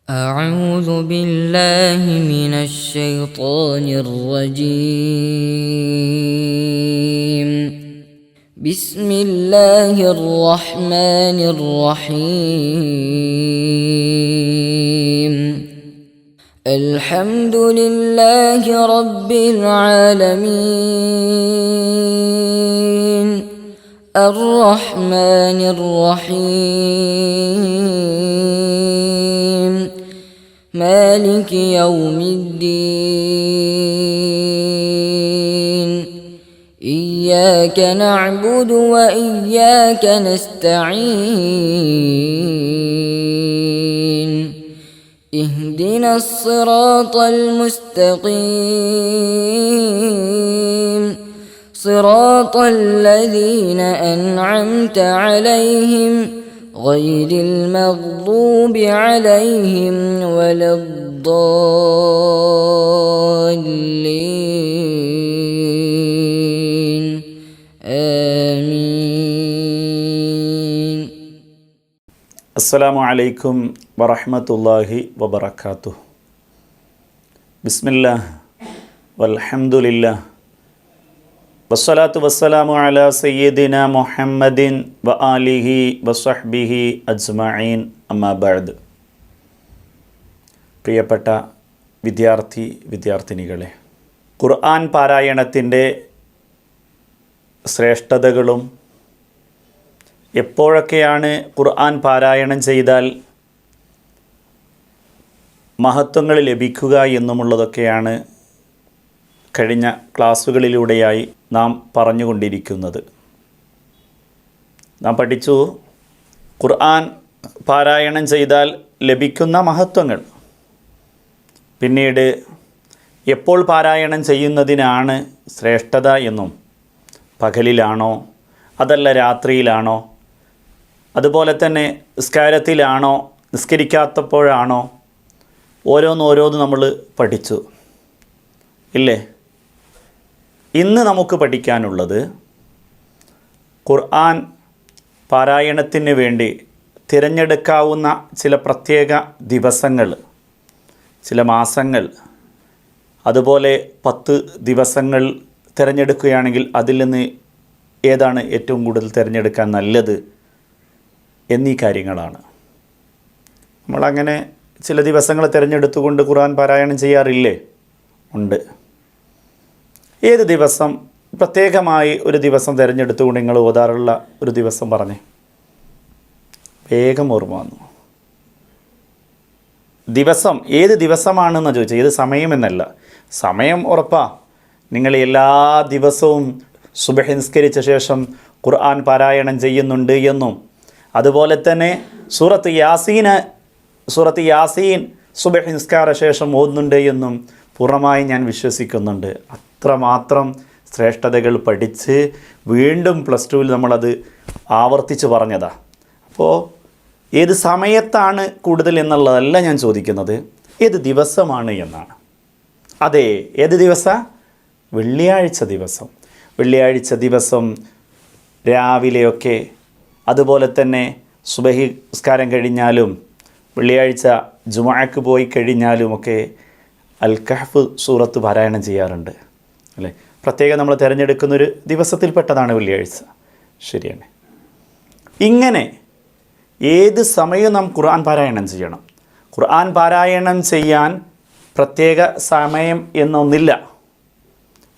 أعوذ بالله من الشيطان الرجيم. بسم الله الرحمن الرحيم. الحمد لله رب العالمين. الرحمن الرحيم. مالك يوم الدين. إياك نعبد وإياك نستعين. اهدنا الصراط المستقيم. صراط الذين أنعمت عليهم غير المغضوب عليهم ولا الضالين. آمين. السلام عليكم ورحمة الله وبركاته. بسم الله والحمد لله വസ്സലാത്തു വസ്സലാമു അലാ സയ്യിദിന മുഹമ്മദിൻ വ ആലിഹി വസ്വഹ്ബിഹി അജ്മഈൻ അമ്മാ ബഅദ്. പ്രിയപ്പെട്ട വിദ്യാർത്ഥിനികളെ, ഖുർആൻ പാരായണത്തിൻ്റെ ശ്രേഷ്ഠതകളും എപ്പോഴൊക്കെയാണ് ഖുർആൻ പാരായണം ചെയ്താൽ മഹത്വങ്ങൾ ലഭിക്കുക എന്നുമുള്ളതൊക്കെയാണ് കഴിഞ്ഞ ക്ലാസ്സുകളിലൂടെയായി നാം പറഞ്ഞുകൊണ്ടിരിക്കുന്നത്. നാം പഠിച്ചു ഖുർആൻ പാരായണം ചെയ്താൽ ലഭിക്കുന്ന മഹത്വങ്ങൾ. പിന്നീട് എപ്പോൾ പാരായണം ചെയ്യുന്നതിനാണ് ശ്രേഷ്ഠത എന്നും, പകലിലാണോ അതല്ല രാത്രിയിലാണോ, അതുപോലെ തന്നെ നിസ്കാരത്തിലാണോ നിസ്കരിക്കാത്തപ്പോഴാണോ, ഓരോന്ന് നമ്മൾ പഠിച്ചു ഇല്ലേ? ഇന്ന് നമുക്ക് പഠിക്കാനുള്ളത് ഖുർആൻ പാരായണത്തിന് വേണ്ടി തിരഞ്ഞെടുക്കാവുന്ന ചില പ്രത്യേക ദിവസങ്ങൾ, ചില മാസങ്ങൾ, അതുപോലെ 10 ദിവസങ്ങൾ തിരഞ്ഞെടുക്കുകയാണെങ്കിൽ അതിൽ നിന്ന് ഏതാണ് ഏറ്റവും കൂടുതൽ തിരഞ്ഞെടുക്കാൻ നല്ലത് എന്നീ കാര്യങ്ങളാണ്. നമ്മളങ്ങനെ ചില ദിവസങ്ങൾ തിരഞ്ഞെടുത്തുകൊണ്ട് ഖുർആൻ പാരായണം ചെയ്യാറില്ലേ? ഉണ്ട്. ഏത് ദിവസം, പ്രത്യേകമായി ഒരു ദിവസം തിരഞ്ഞെടുത്തുകൊണ്ട് നിങ്ങൾ ഓതാറുള്ള ഒരു ദിവസം പറഞ്ഞേ. വേഗം ഓർമ്മ വന്നു. ദിവസം ഏത് ദിവസമാണെന്ന് ചോദിച്ചാൽ ഏത് സമയമെന്നല്ല, സമയം ഉറപ്പാ. നിങ്ങൾ എല്ലാ ദിവസവും സുബഹി നിസ്കരിച്ച ശേഷം ഖുർആൻ പാരായണം ചെയ്യുന്നുണ്ട് എന്നും, അതുപോലെ തന്നെ സൂറത്ത് യാസീൻ സുബഹി നിസ്കാര ശേഷം ഓതുന്നുണ്ട് എന്നും പൂർണ്ണമായി ഞാൻ വിശ്വസിക്കുന്നുണ്ട്. അത്രമാത്രം ശ്രേഷ്ഠതകൾ പഠിച്ച് വീണ്ടും +2 നമ്മളത് ആവർത്തിച്ച് പറഞ്ഞതാ. അപ്പോൾ ഏത് സമയത്താണ് കൂടുതൽ എന്നുള്ളതല്ല ഞാൻ ചോദിക്കുന്നത്, ഏത് ദിവസമാണ് എന്നാണ്. അതെ, ഏത് ദിവസം? വെള്ളിയാഴ്ച ദിവസം രാവിലെയൊക്കെ, അതുപോലെ തന്നെ സുബഹി നിസ്കാരം കഴിഞ്ഞാലും, വെള്ളിയാഴ്ച ജുമുഅക്ക് പോയി കഴിഞ്ഞാലുമൊക്കെ അൽ കഹ്ഫ് സൂറത്ത് പാരായണം ചെയ്യാറുണ്ട് അല്ലേ? പ്രത്യേകം നമ്മൾ തിരഞ്ഞെടുക്കുന്നൊരു ദിവസത്തിൽപ്പെട്ടതാണ് വെള്ളിയാഴ്ച. ശരിയാണ്. ഇങ്ങനെ ഏത് സമയവും നാം ഖുർആൻ പാരായണം ചെയ്യണം. ഖുർആൻ പാരായണം ചെയ്യാൻ പ്രത്യേക സമയം എന്നൊന്നില്ല.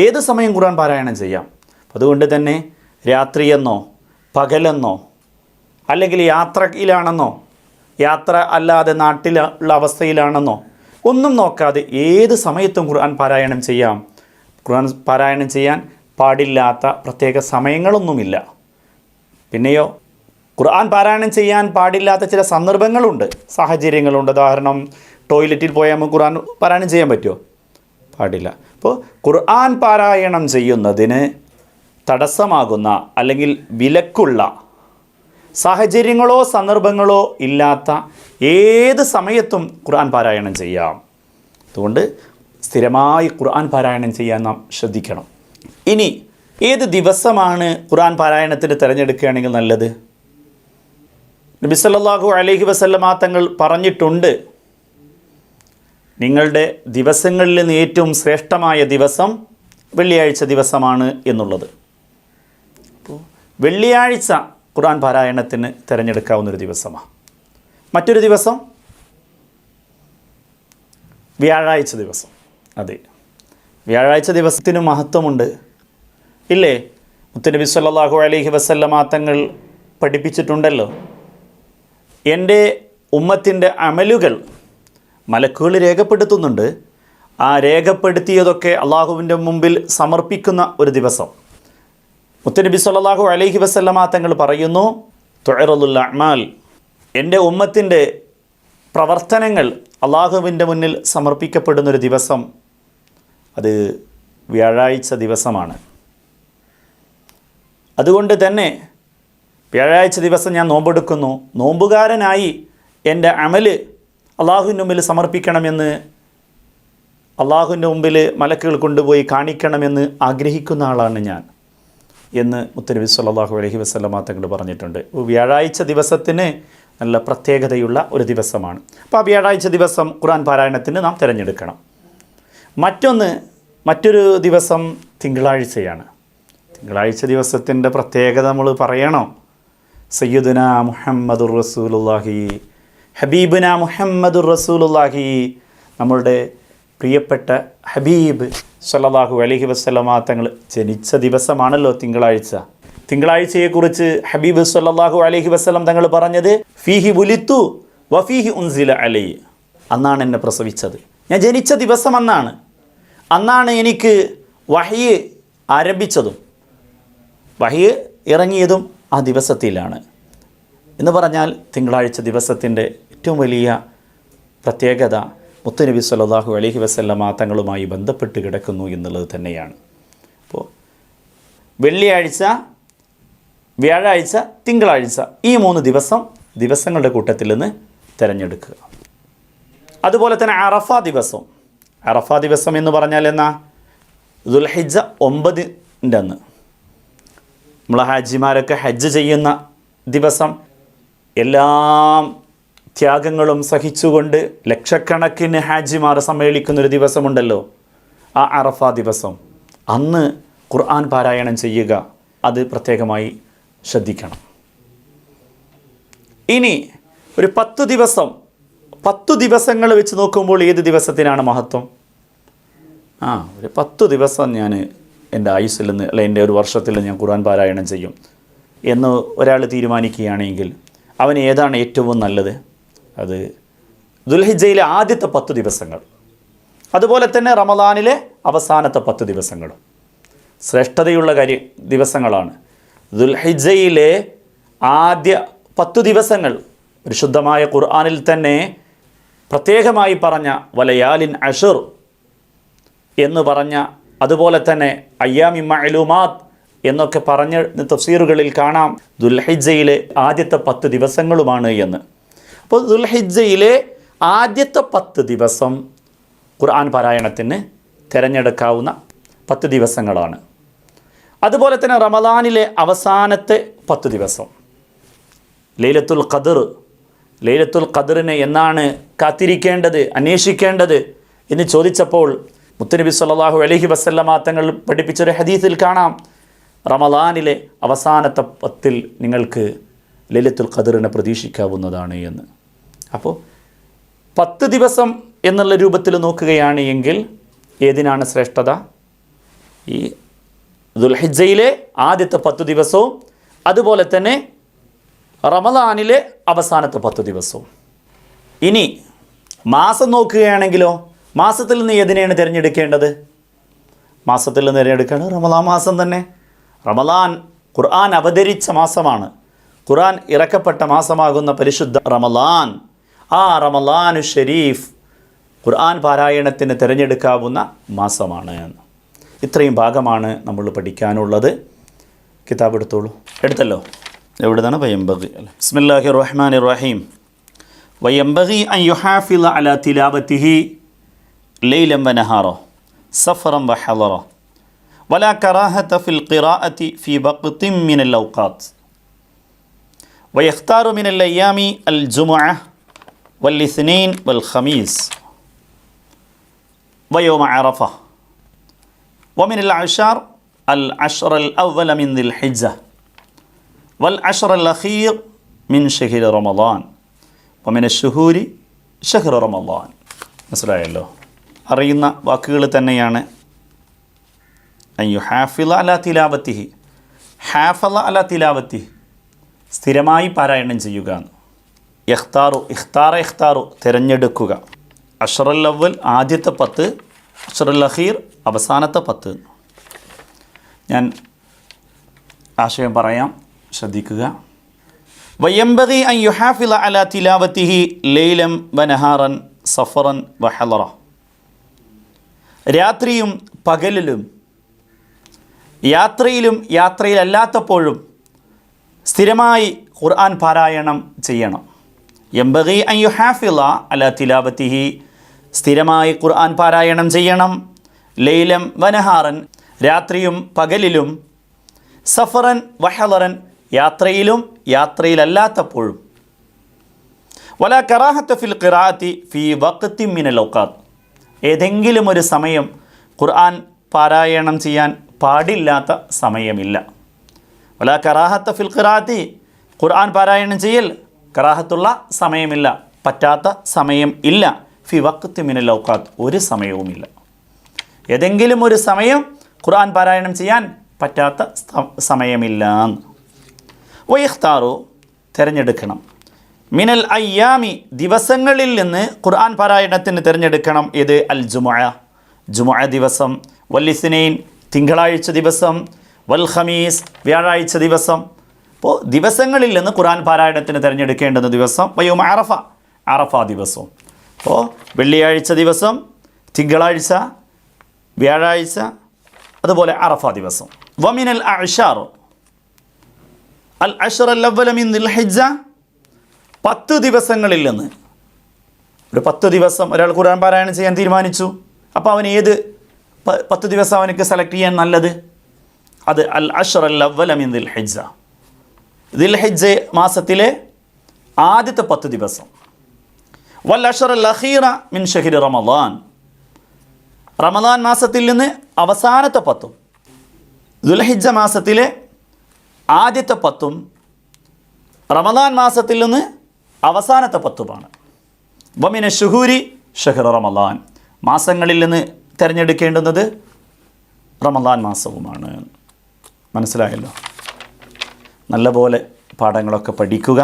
ഏത് സമയം ഖുർആൻ പാരായണം ചെയ്യാം. അതുകൊണ്ട് തന്നെ രാത്രിയെന്നോ പകലെന്നോ അല്ലെങ്കിൽ യാത്രയിലാണെന്നോ യാത്ര അല്ലാതെ നാട്ടിലുള്ള അവസ്ഥയിലാണെന്നോ ഒന്നും നോക്കാതെ ഏത് സമയത്തും ഖുർആൻ പാരായണം ചെയ്യാം. ഖുർആൻ പാരായണം ചെയ്യാൻ പാടില്ലാത്ത പ്രത്യേക സമയങ്ങളൊന്നുമില്ല. പിന്നെയോ ഖുർആൻ പാരായണം ചെയ്യാൻ പാടില്ലാത്ത ചില സന്ദർഭങ്ങളുണ്ട്, സാഹചര്യങ്ങളുണ്ട്. ഉദാഹരണം, ടോയ്ലറ്റിൽ പോയാൽ നമുക്ക് ഖുർആൻ പാരായണം ചെയ്യാൻ പറ്റുമോ? പാടില്ല. അപ്പോൾ ഖുർആൻ പാരായണം ചെയ്യുന്നതിന് തടസ്സമാകുന്ന അല്ലെങ്കിൽ വിലക്കുള്ള സാഹചര്യങ്ങളോ സന്ദർഭങ്ങളോ ഇല്ലാത്ത ഏത് സമയത്തും ഖുർആൻ പാരായണം ചെയ്യാം. അതുകൊണ്ട് സ്ഥിരമായി ഖുർആൻ പാരായണം ചെയ്യാൻ നാം ശ്രദ്ധിക്കണം. ഇനി ഏത് ദിവസമാണ് ഖുർആൻ പാരായണത്തിന് തിരഞ്ഞെടുക്കുകയാണെങ്കിൽ നല്ലത്? നബി സല്ലല്ലാഹു അലൈഹി വസല്ലമ തങ്ങൾ പറഞ്ഞിട്ടുണ്ട്, നിങ്ങളുടെ ദിവസങ്ങളിൽ നിന്ന് ഏറ്റവും ശ്രേഷ്ഠമായ ദിവസം വെള്ളിയാഴ്ച ദിവസമാണ് എന്നുള്ളത്. അപ്പോൾ വെള്ളിയാഴ്ച ഖുർആൻ പാരായണത്തിന് തിരഞ്ഞെടുക്കാവുന്നൊരു ദിവസമാണ്. മറ്റൊരു ദിവസം വ്യാഴാഴ്ച ദിവസം. അതെ, വ്യാഴാഴ്ച ദിവസത്തിന് മഹത്വമുണ്ട് ഇല്ലേ? മുത്തുനബി സല്ലല്ലാഹു അലൈഹി വസല്ലമ തങ്ങൾ പഠിപ്പിച്ചിട്ടുണ്ടല്ലോ, എൻ്റെ ഉമ്മത്തിൻ്റെ അമലുകൾ മലക്കുകൾ രേഖപ്പെടുത്തുന്നുണ്ട്. ആ രേഖപ്പെടുത്തിയതൊക്കെ അള്ളാഹുവിൻ്റെ മുമ്പിൽ സമർപ്പിക്കുന്ന ഒരു ദിവസം. മുത്തുനബി സല്ലല്ലാഹു അലൈഹി വസല്ലമ തങ്ങൾ പറയുന്നു, തുഅറദുൽ അഅ്മാൽ, എൻ്റെ ഉമ്മത്തിൻ്റെ പ്രവർത്തനങ്ങൾ അള്ളാഹുവിൻ്റെ മുന്നിൽ സമർപ്പിക്കപ്പെടുന്നൊരു ദിവസം അത് വ്യാഴാഴ്ച ദിവസമാണ്. അതുകൊണ്ട് തന്നെ വ്യാഴാഴ്ച ദിവസം ഞാൻ നോമ്പെടുക്കുന്നു, നോമ്പുകാരനായി എൻ്റെ അമല് അള്ളാഹുവിൻ്റെ മുമ്പിൽ സമർപ്പിക്കണമെന്ന്, അള്ളാഹുവിൻ്റെ മുമ്പിൽ മലക്കുകൾ കൊണ്ടുപോയി കാണിക്കണമെന്ന് ആഗ്രഹിക്കുന്ന ആളാണ് ഞാൻ എന്ന് മുത്തുനബി സല്ലല്ലാഹു അലൈഹി വസല്ലമ തങ്ങൾ പറഞ്ഞിട്ടുണ്ട്. വ്യാഴാഴ്ച ദിവസത്തിന് നല്ല പ്രത്യേകതയുള്ള ഒരു ദിവസമാണ്. അപ്പോൾ ആ വ്യാഴാഴ്ച ദിവസം ഖുർആൻ പാരായണത്തിന് നാം തിരഞ്ഞെടുക്കണം. മറ്റൊരു ദിവസം തിങ്കളാഴ്ചയാണ്. തിങ്കളാഴ്ച ദിവസത്തിൻ്റെ പ്രത്യേകത നമ്മൾ പറയണോ? സയ്യിദുന മുഹമ്മദുർ റസൂലുള്ളാഹി, ഹബീബുന മുഹമ്മദുർ റസൂലുള്ളാഹി, നമ്മളുടെ പ്രിയപ്പെട്ട ഹബീബ് സല്ലല്ലാഹു അലൈഹി വസല്ലമ തങ്ങൾ ജനിച്ച ദിവസമാണല്ലോ തിങ്കളാഴ്ച. തിങ്കളാഴ്ചയെക്കുറിച്ച് ഹബീബ് സല്ലല്ലാഹു അലൈഹി വസല്ലം തങ്ങൾ പറഞ്ഞത്, ഫീഹി വുലിത്തു വഫീഹി ഉൻസില അലൈ, അന്നാണ് എന്നെ പ്രസവിച്ചത്. ഞാൻ ജനിച്ച ദിവസം അന്നാണ് എനിക്ക് വഹ്യ് ആരംഭിച്ചതും വഹ്യ് ഇറങ്ങിയതും ആ ദിവസത്തിലാണ് എന്ന് പറഞ്ഞാൽ തിങ്കളാഴ്ച ദിവസത്തിൻ്റെ ഏറ്റവും വലിയ പ്രത്യേകത മുത്തുനബി സല്ലല്ലാഹു അലൈഹി വസല്ലമ തങ്ങളുമായി ബന്ധപ്പെട്ട് കിടക്കുന്നു എന്നുള്ളത് തന്നെയാണ്. അപ്പോൾ വെള്ളിയാഴ്ച, വ്യാഴാഴ്ച, തിങ്കളാഴ്ച, ഈ 3 ദിവസങ്ങളുടെ കൂട്ടത്തിൽ നിന്ന് തിരഞ്ഞെടുക്കുക. അതുപോലെ തന്നെ അറഫ ദിവസം എന്ന് പറഞ്ഞാൽ എന്നാ? ദുൽഹിജ്ജ 9 അന്ന് നമ്മളെ ഹാജിമാരൊക്കെ ഹജ്ജ് ചെയ്യുന്ന ദിവസം, എല്ലാം ത്യാഗങ്ങളും സഹിച്ചുകൊണ്ട് ലക്ഷക്കണക്കിന് ഹാജിമാർ സമ്മേളിക്കുന്നൊരു ദിവസമുണ്ടല്ലോ, ആ അറഫ ദിവസം. അന്ന് ഖുർആൻ പാരായണം ചെയ്യുക, അത് പ്രത്യേകമായി ശ്രദ്ധിക്കണം. ഇനി ഒരു 10 ദിവസങ്ങൾ വെച്ച് നോക്കുമ്പോൾ ഏത് ദിവസത്തിനാണ് മഹത്വം? ഒരു 10 ദിവസം ഞാൻ എൻ്റെ ആയുസ്സിൽ നിന്ന്, അല്ല എൻ്റെ ഒരു വർഷത്തിൽ ഞാൻ ഖുർആൻ പാരായണം ചെയ്യും എന്ന് ഒരാൾ തീരുമാനിക്കുകയാണെങ്കിൽ അവന് ഏതാണ് ഏറ്റവും നല്ലത്? അത് ദുൽഹിജ്ജയിലെ ആദ്യത്തെ 10 ദിവസങ്ങൾ, അതുപോലെ തന്നെ റമദാനിലെ അവസാനത്തെ 10 ദിവസങ്ങളും ശ്രേഷ്ഠതയുള്ള ദിവസങ്ങളാണ്. ദുൽഹിജ്ജയിലെ ആദ്യ 10 ദിവസങ്ങൾ പരിശുദ്ധമായ ഖുർആനിൽ തന്നെ പ്രത്യേകമായി പറഞ്ഞ വലയാലിൻ അഷർ എന്ന് പറഞ്ഞ, അതുപോലെ തന്നെ അയ്യാമി മഅലൂമാത്ത് എന്നൊക്കെ പറഞ്ഞ തഫ്സീറുകളിൽ കാണാം ദുൽഹിജ്ജയിലെ ആദ്യത്തെ 10 ദിവസങ്ങളുമാണ് എന്ന്. അപ്പോൾ ദുൽഹിജ്ജയിലെ ആദ്യത്തെ 10 ദിവസം ഖുർആൻ പാരായണത്തിന് തിരഞ്ഞെടുക്കാവുന്ന 10 ദിവസങ്ങളാണ്. അതുപോലെ തന്നെ റമദാനിലെ അവസാനത്തെ 10 ദിവസം ലൈലത്തുൽ ഖദ്റിനെ എന്നാണ് കാത്തിരിക്കേണ്ടത്, അന്വേഷിക്കേണ്ടത് എന്ന് ചോദിച്ചപ്പോൾ മുത്തുനബി സല്ലല്ലാഹു അലൈഹി വസല്ലമ തങ്ങൾ പഠിപ്പിച്ചൊരു ഹദീസിൽ കാണാം, റമദാനിലെ അവസാനത്തെ 10 നിങ്ങൾക്ക് ലൈലത്തുൽ ഖദ്റിനെ പ്രതീക്ഷിക്കാവുന്നതാണ് എന്ന്. അപ്പോൾ 10 ദിവസം എന്നുള്ള രൂപത്തിൽ നോക്കുകയാണ് എങ്കിൽ ഏതിനാണ് ശ്രേഷ്ഠത? ഈ ദുൽഹിജ്ജയിലെ ആദ്യത്തെ 10 ദിവസവും അതുപോലെ തന്നെ റമദാനിലെ അവസാനത്തെ 10 ദിവസവും. ഇനി മാസം നോക്കുകയാണെങ്കിലോ, മാസത്തിൽ നിന്ന് ഏതിനെയാണ് തിരഞ്ഞെടുക്കേണ്ടത്? മാസത്തിൽ നിന്ന് തിരഞ്ഞെടുക്കേണ്ടത് റമദാൻ മാസം തന്നെ. റമദാൻ ഖുർആൻ അവതരിച്ച മാസമാണ്, ഖുർആൻ ഇറക്കപ്പെട്ട മാസമാകുന്ന പരിശുദ്ധ റമദാൻ. ആ റമദാനു ഷരീഫ് ഖുർആൻ പാരായണത്തിന് തിരഞ്ഞെടുക്കാവുന്ന മാസമാണ്. ഇത്രയും ഭാഗമാണ് നമ്മൾ പഠിക്കാനുള്ളത്. കിതാബ് എടുത്തോളൂ. എടുത്തല്ലോ? എവിടുന്നാണ്? വയംബഗി. ബിസ്മില്ലാഹിർ റഹ്മാനിർ റഹീം. വയംബഗി അൻ യുഹാഫിള അലാ തിലാവതിഹി ലൈലൻ വനഹാറ സഫറൻ വഹളറ വലാ കറാഹത ഫിൽ ഖിറാഅതി ഫീ വഖ്തിൻ മിനൽ ഔഖാത്ത് വയഖ്താറു മിനൽ അയ്യാമി അൽ ജുമുഅ വൽ ഇസ്നീൻ വൽ ഖമീസ്. വയോമ അറഫ വമിൻ അൽ അഷാർ അൽ അഷ്റ അൽ അവ്വല മിൻ ദിൽ ഹിജ്ജ വൽ അഷ്റ അൽ അഖീർ മിൻ ഷഹ്രി റമളാൻ വമിൻ അശ്ശുഹൂരി ഷഹ്റു റമളാൻ. മനസ്സിലായല്ലോ? അറിയുന്ന വാക്കുകൾ തന്നെയാണ്. അയ്യു ഹാഫിള അലാ തിലാവത്തിഹി, ഹാഫള അലാ തിലാവത്തിഹി, സ്ഥിരമായി പാരായണം ചെയ്യുക. ഇഖ്താറു, ഇഖ്താറു തിരഞ്ഞെടുക്കുക. അഷ്റൽ അവ്വൽ ആദ്യത്തെ 10, അഷ്റൽ അഖീർ അവസാനത്തെ 10. ഞാൻ ആശയം പറയാം, ശ്രദ്ധിക്കുക. വയംബഗി അൻ യുഹാഫിള അലാ തിലാവത്തിഹി ലൈലൻ വനഹാറൻ സഫറൻ വഹളറ. രാത്രിയും പകലിലും യാത്രയിലും യാത്രയിലല്ലാത്തപ്പോഴും സ്ഥിരമായി ഖുർആൻ പാരായണം ചെയ്യണം. യംബഗി അൻ യുഹാഫിള അലാ തിലാവത്തിഹി, സ്ഥിരമായി ഖുർആൻ പാരായണം ചെയ്യണം. ലൈലൻ വനഹാറൻ, രാത്രിയും പകലിലും. സഫറൻ വഹളറൻ, യാത്രയിലും യാത്രയിലല്ലാത്തപ്പോഴും. വലാ കറാഹത്ത ഫിൽ ഖിറാഅത്തി ഫീ വഖ്തി മിനൽ ഔഖാത്ത്, ഏതെങ്കിലും ഒരു സമയം ഖുർആൻ പാരായണം ചെയ്യാൻ പാടില്ലാത്ത സമയമില്ല. വലാ കറാഹത്ത ഫിൽ ഖിറാഅത്തി, ഖുർആൻ പാരായണം ചെയ്യൽ കറാഹത്തുള്ള സമയമില്ല, പറ്റാത്ത സമയം ഇല്ല. ഫി വഖ്തി മിനൽ ഔഖാത്ത്, ഒരു സമയവുമില്ല. ഏതെങ്കിലും ഒരു സമയം ഖുർആൻ പാരായണം ചെയ്യാൻ പറ്റാത്ത സമയമില്ല. വയഖ്താറു, തിരഞ്ഞെടുക്കണം. മിനൽ അയ്യാമി, ദിവസങ്ങളിൽ നിന്ന് ഖുർആൻ പാരായണത്തിന് തിരഞ്ഞെടുക്കണം. ഇത് അൽ ജുമുഅ, ജുമുഅ ദിവസം. വൽ ഇസ്നൈൻ, തിങ്കളാഴ്ച ദിവസം. വൽ ഖമീസ്, വ്യാഴാഴ്ച ദിവസം. അപ്പോൾ ദിവസങ്ങളിൽ നിന്ന് ഖുർആൻ പാരായണത്തിന് തിരഞ്ഞെടുക്കേണ്ടുന്ന ദിവസം. വയോമ അറഫ, അറഫ ദിവസവും. അപ്പോൾ വെള്ളിയാഴ്ച ദിവസം, തിങ്കളാഴ്ച, വ്യാഴാഴ്ച, അതുപോലെ അറഫ ദിവസം. വമിനൽ അഅ്ശാർ അൽ അഷ്റ അൽ അവ്വല മിൻ ദിൽ ഹിജ്ജ, 10 ദിവസങ്ങളിൽ നിന്ന്. ഒരു 10 ദിവസം ഒരാൾ ഖുർആൻ പാരായണം ചെയ്യാൻ തീരുമാനിച്ചു. അപ്പോൾ അവൻ ഏത് 10 ദിവസം അവനക്ക് സെലക്ട് ചെയ്യാൻ നല്ലത്? അത് അൽ അഷ്റ അൽ അവ്വല മിൻ ദിൽ ഹിജ്ജ, ദിൽ ഹിജ്ജ മാസത്തിലെ ആദ്യത്തെ 10 ദിവസം. വൽ അഷ്റ അൽ അഖീറ മിൻ ഷഹ്രി റമളാൻ, റമളാൻ മാസത്തിൽ നിന്ന് അവസാനത്തെ 10. ദുൽഹിജ്ജ മാസത്തിലെ ആദ്യത്തെ 10 റമളാൻ മാസത്തിൽ നിന്ന് അവസാനത്തെ 10മാണ്. വമിന ശുഹൂരി ഷഹ്റു റമളാൻ, മാസങ്ങളിൽ നിന്ന് തിരഞ്ഞെടുക്കേണ്ടുന്നത് റമളാൻ മാസവുമാണ്. മനസ്സിലായല്ലോ? നല്ലപോലെ പാഠങ്ങളൊക്കെ പഠിക്കുക.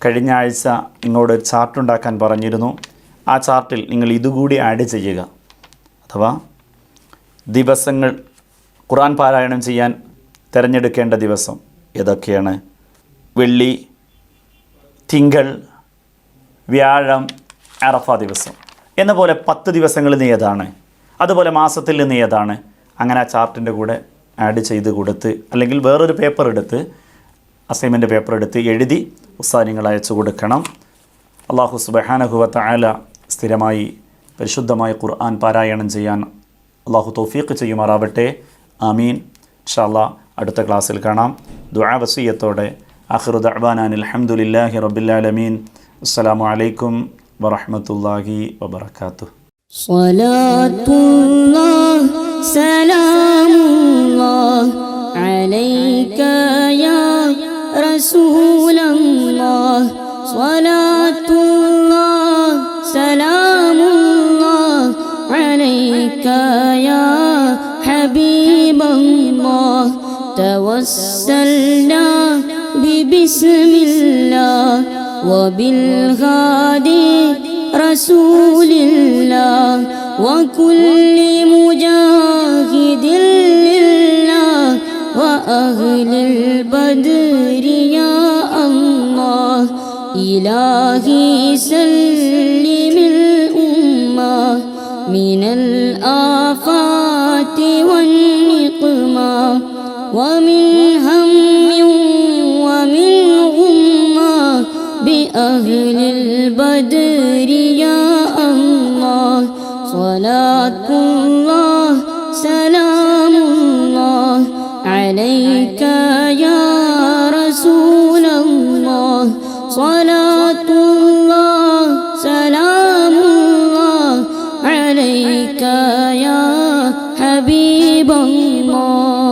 കഴിഞ്ഞ ആഴ്ച നിങ്ങളോട് ഒരു ചാർട്ട് ഉണ്ടാക്കാൻ പറഞ്ഞിരുന്നു. ആ ചാർട്ടിൽ നിങ്ങൾ ഇതുകൂടി ആഡ് ചെയ്യുക. അഥവാ ദിവസങ്ങൾ, ഖുർആൻ പാരായണം ചെയ്യാൻ തിരഞ്ഞെടുക്കേണ്ട ദിവസം ഏതൊക്കെയാണ്? വെള്ളി, തിങ്കൾ, വ്യാഴം, അറഫ ദിവസം എന്ന പോലെ 10 ദിവസങ്ങളിൽ നിന്ന് ഏതാണ്, അതുപോലെ മാസത്തിൽ നിന്ന് ഏതാണ്, അങ്ങനെ ആ ചാർട്ടിൻ്റെ കൂടെ ആഡ് ചെയ്ത് കൊടുത്ത്, അല്ലെങ്കിൽ വേറൊരു പേപ്പർ എടുത്ത്, അസൈൻമെൻറ്റ് പേപ്പർ എടുത്ത് എഴുതി ഉസ്താദ് നിങ്ങൾ അയച്ചു കൊടുക്കണം. അല്ലാഹു സുബ്ഹാനഹു വ തആല സ്ഥിരമായി പരിശുദ്ധമായ ഖുർആൻ പാരായണം ചെയ്യാൻ അല്ലാഹു തൗഫീഖ് ചെയ്യുമാറാവട്ടെ. ആമീൻ. ഇൻഷാ അല്ലാഹ് അടുത്ത ക്ലാസ്സിൽ കാണാം. ദുആ വസിയത്തോടെ ആഖിറു ദഅ്വാനാ അൽഹംദുലില്ലാഹി റബ്ബിൽ ആലമീൻ. അസ്സലാമു അലൈക്കും വറഹ്മത്തുള്ളാഹി വബറകാതുഹു. സ്വലാത്തുല്ലാഹ് സലാമുല്ലാഹ് അലൈക യാ റസൂലല്ലാഹ്. സ്വലാത്തുല്ലാഹ് സലാമുല്ലാഹ് അലൈക യാ ഹബീബല്ലാഹ്. തവസ്സൽനാ ബിസ്മില്ലാഹ് വബിൽഹാദി റസൂലില്ലാഹ് വകുല്ലി മുജാഹിദിൻ ലില്ലാഹ് വഅഹ്ലിൽ ബദ്രി യാ അല്ലാഹ്. ഇലാഹി സല്ലിമിൽ ഉമ്മ മിനൽ ആഫാതി വന്നിഖ്മ വമിൻ ഹമ്മിൻ വമിൻ ഗുമ്മ ബിഅഹ്ലിൽ ബദ്രി യാ അല്ലാഹ്. സ്വലാത്തുല്ലാഹ് സലാമുല്ലാഹ് അലൈക യാ റസൂലല്ലാഹ്. സ്വലാത്തുല്ലാഹ് സലാമുല്ലാഹ് അലൈക حبيب الله